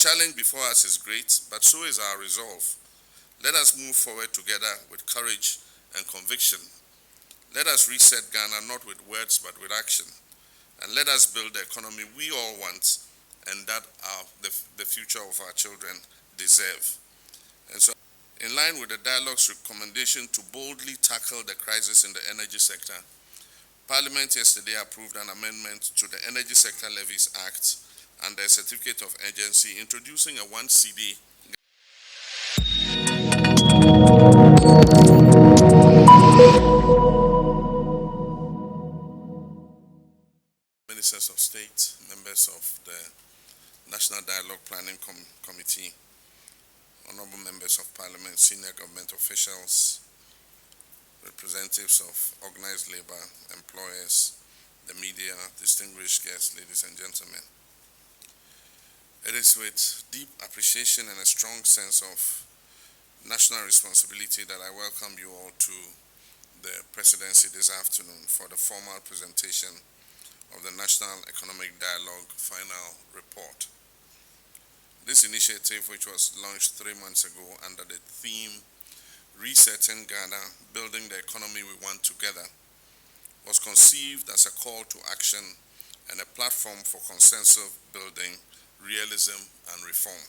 The challenge before us is great, but so is our resolve. Let us move forward together with courage and conviction. Let us reset Ghana not with words but with action. And let us build the economy we all want and that the future of our children deserve. And so, in line with the dialogue's recommendation to boldly tackle the crisis in the energy sector, Parliament yesterday approved an amendment to the Energy Sector Levies Act and the Certificate of Urgency, introducing a 1 cedi Ministers of State, members of the National Dialogue Planning Committee, honorable members of Parliament, senior government officials, representatives of organized labor, employers, the media, distinguished guests, ladies and gentlemen. It is with deep appreciation and a strong sense of national responsibility that I welcome you all to the presidency this afternoon for the formal presentation of the National Economic Dialogue Final Report. This initiative, which was launched 3 months ago under the theme Resetting Ghana, Building the Economy We Want Together, was conceived as a call to action and a platform for consensus building, realism, and reform.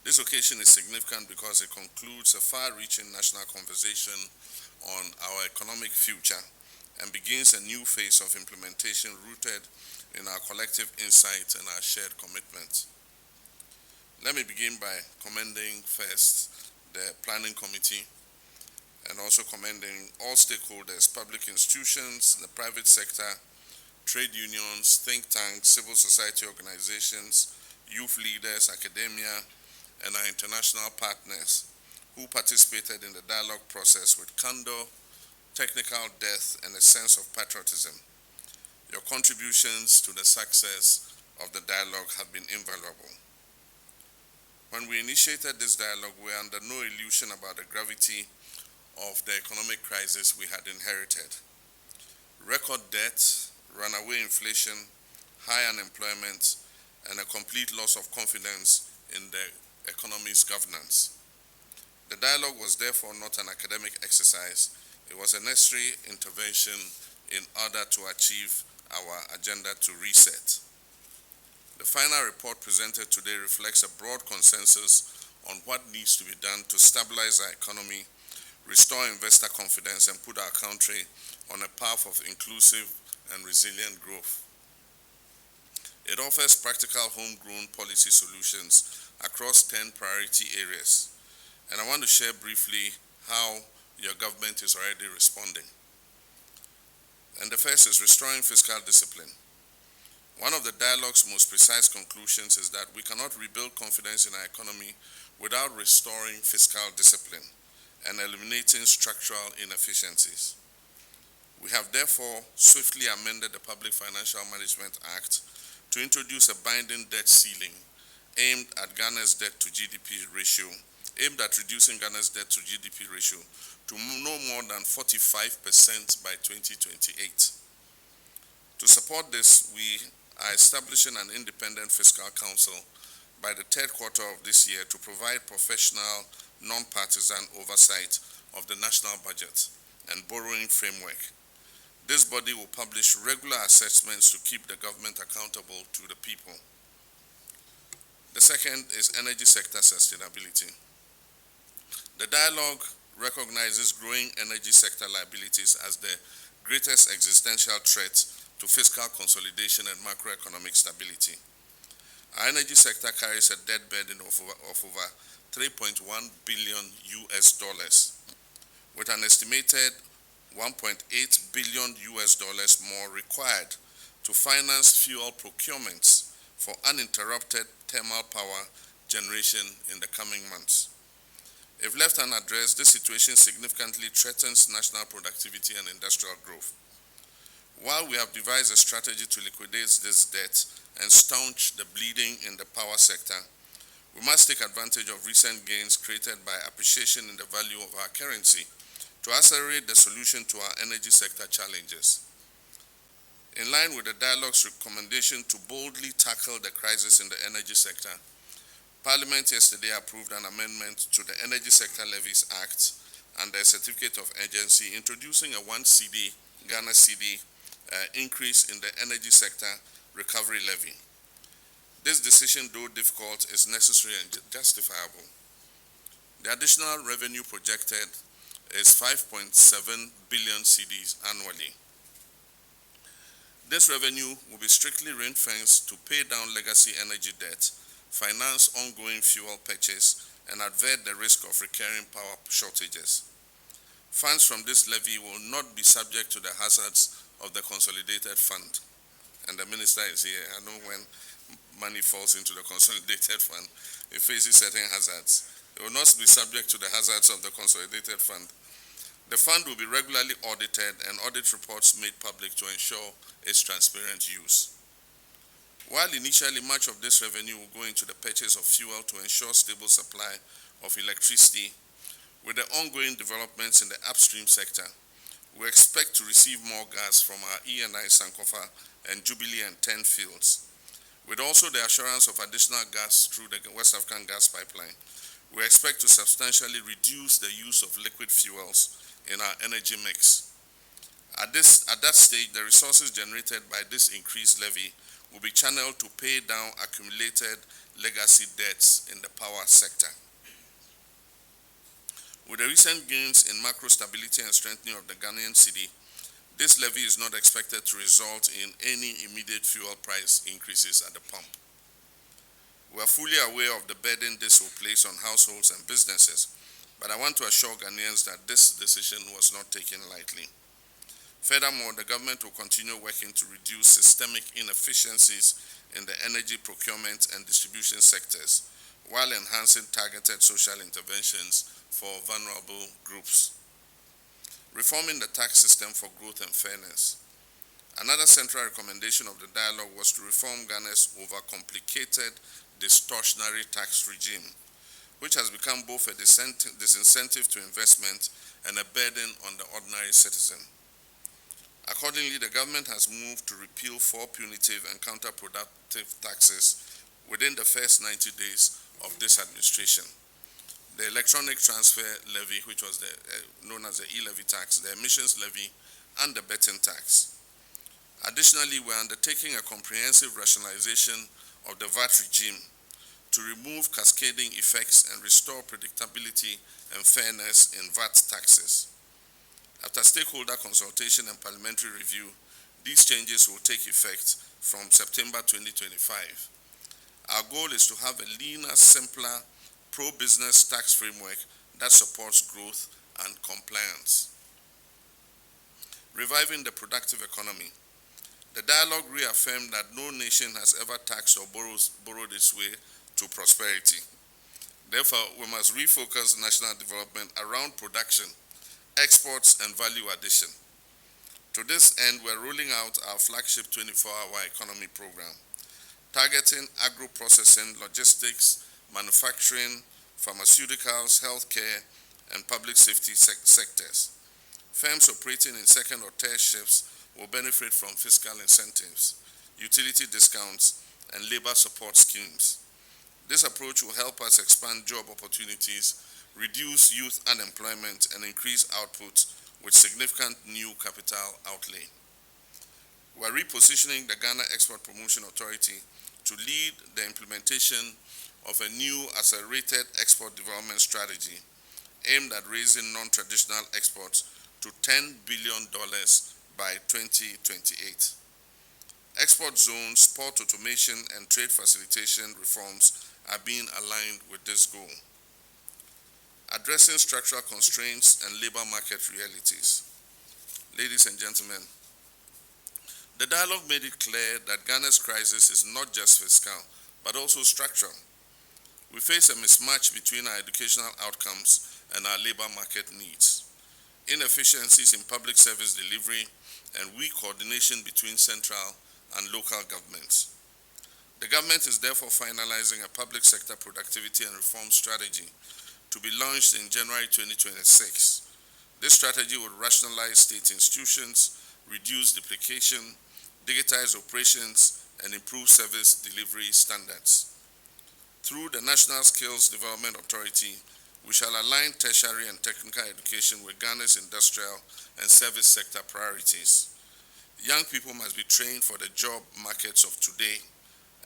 This occasion is significant because it concludes a far-reaching national conversation on our economic future and begins a new phase of implementation rooted in our collective insight and our shared commitment. Let me begin by commending first the Planning Committee and also commending all stakeholders, public institutions, the private sector, trade unions, think tanks, civil society organizations, youth leaders, academia, and our international partners who participated in the dialogue process with candor, technical depth, and a sense of patriotism. Your contributions to the success of the dialogue have been invaluable. When we initiated this dialogue, we were under no illusion about the gravity of the economic crisis we had inherited. Record debt, runaway inflation, high unemployment, and a complete loss of confidence in the economy's governance. The dialogue was therefore not an academic exercise. It was a necessary intervention in order to achieve our agenda to reset. The final report presented today reflects a broad consensus on what needs to be done to stabilize our economy, restore investor confidence, and put our country on a path of inclusive and resilient growth. It offers practical homegrown policy solutions across 10 priority areas, and I want to share briefly how your government is already responding. And the first is restoring fiscal discipline. One of the dialogue's most precise conclusions is that we cannot rebuild confidence in our economy without restoring fiscal discipline and eliminating structural inefficiencies. We have therefore swiftly amended the Public Financial Management Act to introduce a binding debt ceiling aimed at reducing Ghana's debt to GDP ratio to no more than 45% by 2028. To support this, we are establishing an independent fiscal council by the third quarter of this year to provide professional, non-partisan oversight of the national budget and borrowing framework. This body will publish regular assessments to keep the government accountable to the people. The second is energy sector sustainability. The dialogue recognizes growing energy sector liabilities as the greatest existential threat to fiscal consolidation and macroeconomic stability. Our energy sector carries a debt burden of over $3.1 billion with an estimated $1.8 billion more required to finance fuel procurements for uninterrupted thermal power generation in the coming months. If left unaddressed, this situation significantly threatens national productivity and industrial growth. While we have devised a strategy to liquidate this debt and staunch the bleeding in the power sector, we must take advantage of recent gains created by appreciation in the value of our currency to accelerate the solution to our energy sector challenges. In line with the dialogue's recommendation to boldly tackle the crisis in the energy sector, Parliament yesterday approved an amendment to the Energy Sector Levies Act and the Certificate of Urgency, introducing a 1 cedi, Ghana cedi, increase in the energy sector recovery levy. This decision, though difficult, is necessary and justifiable. The additional revenue projected is 5.7 billion cedis annually. This revenue will be strictly ring-fenced to pay down legacy energy debt, finance ongoing fuel purchase, and avert the risk of recurring power shortages. Funds from this levy will not be subject to the hazards of the consolidated fund. And the minister is here. I know when money falls into the consolidated fund, it faces certain hazards. It will not be subject to the hazards of the consolidated fund. The fund will be regularly audited and audit reports made public to ensure its transparent use. While initially much of this revenue will go into the purchase of fuel to ensure stable supply of electricity, with the ongoing developments in the upstream sector, we expect to receive more gas from our E&I Sankofa and Jubilee and 10 fields. With also the assurance of additional gas through the West African gas pipeline, we expect to substantially reduce the use of liquid fuels in our energy mix. At that stage, the resources generated by this increased levy will be channeled to pay down accumulated legacy debts in the power sector. With the recent gains in macro stability and strengthening of the Ghanaian cedi, this levy is not expected to result in any immediate fuel price increases at the pump. We are fully aware of the burden this will place on households and businesses, but I want to assure Ghanaians that this decision was not taken lightly. Furthermore, the government will continue working to reduce systemic inefficiencies in the energy procurement and distribution sectors, while enhancing targeted social interventions for vulnerable groups. Reforming the tax system for growth and fairness. Another central recommendation of the dialogue was to reform Ghana's overcomplicated distortionary tax regime, which has become both a disincentive to investment and a burden on the ordinary citizen. Accordingly, the government has moved to repeal 4 punitive and counterproductive taxes within the first 90 days of this administration. The electronic transfer levy, which was known as the e-levy tax, the emissions levy, and the betting tax. Additionally, we're undertaking a comprehensive rationalization of the VAT regime to remove cascading effects and restore predictability and fairness in VAT taxes. After stakeholder consultation and parliamentary review, these changes will take effect from September 2025. Our goal is to have a leaner, simpler, pro-business tax framework that supports growth and compliance. Reviving the productive economy. The dialogue reaffirmed that no nation has ever taxed or borrowed its way to prosperity. Therefore, we must refocus national development around production, exports, and value addition. To this end, we're rolling out our flagship 24-hour economy program, targeting agro-processing, logistics, manufacturing, pharmaceuticals, healthcare, and public safety sectors. Firms operating in second or third shifts will benefit from fiscal incentives, utility discounts, and labor support schemes. This approach will help us expand job opportunities, reduce youth unemployment, and increase output with significant new capital outlay. We are repositioning the Ghana Export Promotion Authority to lead the implementation of a new accelerated export development strategy aimed at raising non-traditional exports to $10 billion by 2028. Export zones, port automation, and trade facilitation reforms are being aligned with this goal. Addressing structural constraints and labor market realities. Ladies and gentlemen, the dialogue made it clear that Ghana's crisis is not just fiscal, but also structural. We face a mismatch between our educational outcomes and our labor market needs, inefficiencies in public service delivery, and weak coordination between central and local governments. The government is therefore finalizing a public sector productivity and reform strategy to be launched in January 2026. This strategy will rationalize state institutions, reduce duplication, digitize operations, and improve service delivery standards. Through the National Skills Development Authority, we shall align tertiary and technical education with Ghana's industrial and service sector priorities. Young people must be trained for the job markets of today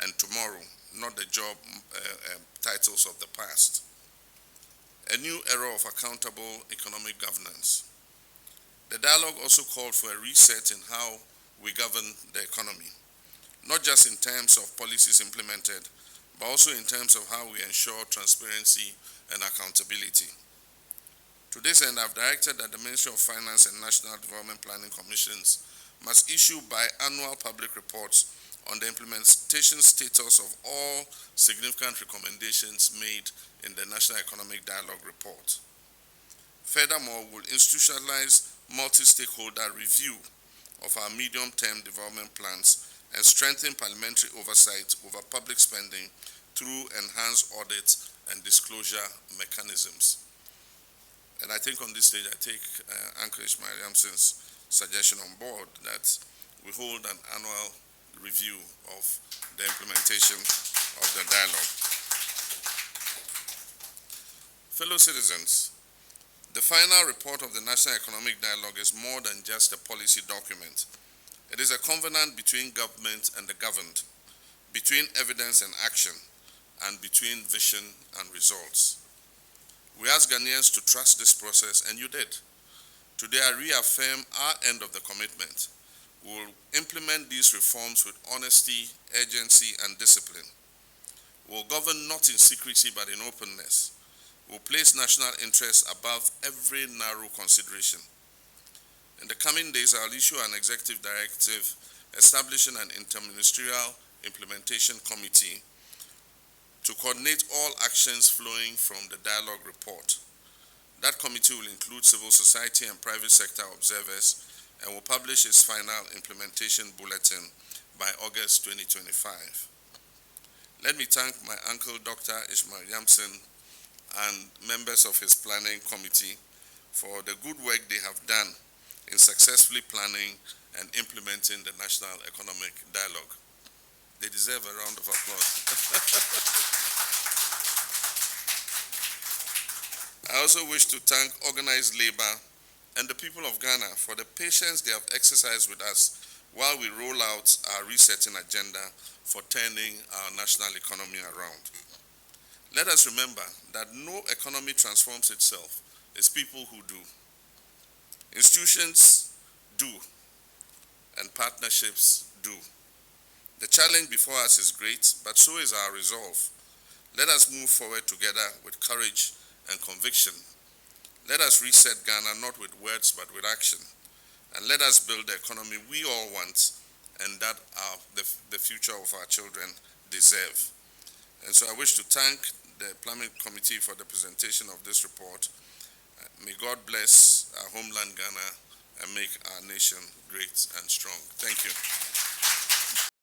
and tomorrow, not the job titles of the past. A new era of accountable economic governance. The dialogue also called for a reset in how we govern the economy, not just in terms of policies implemented, but also in terms of how we ensure transparency and accountability. To this end, I've directed that the Ministry of Finance and National Development Planning Commissions must issue biannual public reports on the implementation status of all significant recommendations made in the National Economic Dialogue Report. Furthermore, we'll institutionalize multi-stakeholder review of our medium-term development plans and strengthen parliamentary oversight over public spending through enhanced audit and disclosure mechanisms. And I think on this stage I take Anchorage Mariamson's suggestion on board that we hold an annual review of the implementation of the dialogue. Fellow citizens, the final report of the National Economic Dialogue is more than just a policy document. It is a covenant between government and the governed, between evidence and action, and between vision and results. We ask Ghanaians to trust this process, and you did. Today, I reaffirm our end of the commitment. We will implement these reforms with honesty, urgency, and discipline. We will govern not in secrecy, but in openness. We will place national interests above every narrow consideration. In the coming days, I'll issue an executive directive establishing an interministerial implementation committee to coordinate all actions flowing from the dialogue report. That committee will include civil society and private sector observers and will publish its final implementation bulletin by August 2025. Let me thank my uncle, Dr. Ishmael Yamson, and members of his planning committee for the good work they have done in successfully planning and implementing the National Economic Dialogue. They deserve a round of applause. I also wish to thank organized labor and the people of Ghana for the patience they have exercised with us while we roll out our resetting agenda for turning our national economy around. Let us remember that no economy transforms itself, it's people who do. Institutions do, and partnerships do. The challenge before us is great, but so is our resolve. Let us move forward together with courage and conviction. Let us reset Ghana not with words but with action. And let us build the economy we all want and that the future of our children deserve. And so I wish to thank the Planning Committee for the presentation of this report. May God bless our homeland Ghana and make our nation great and strong. Thank you.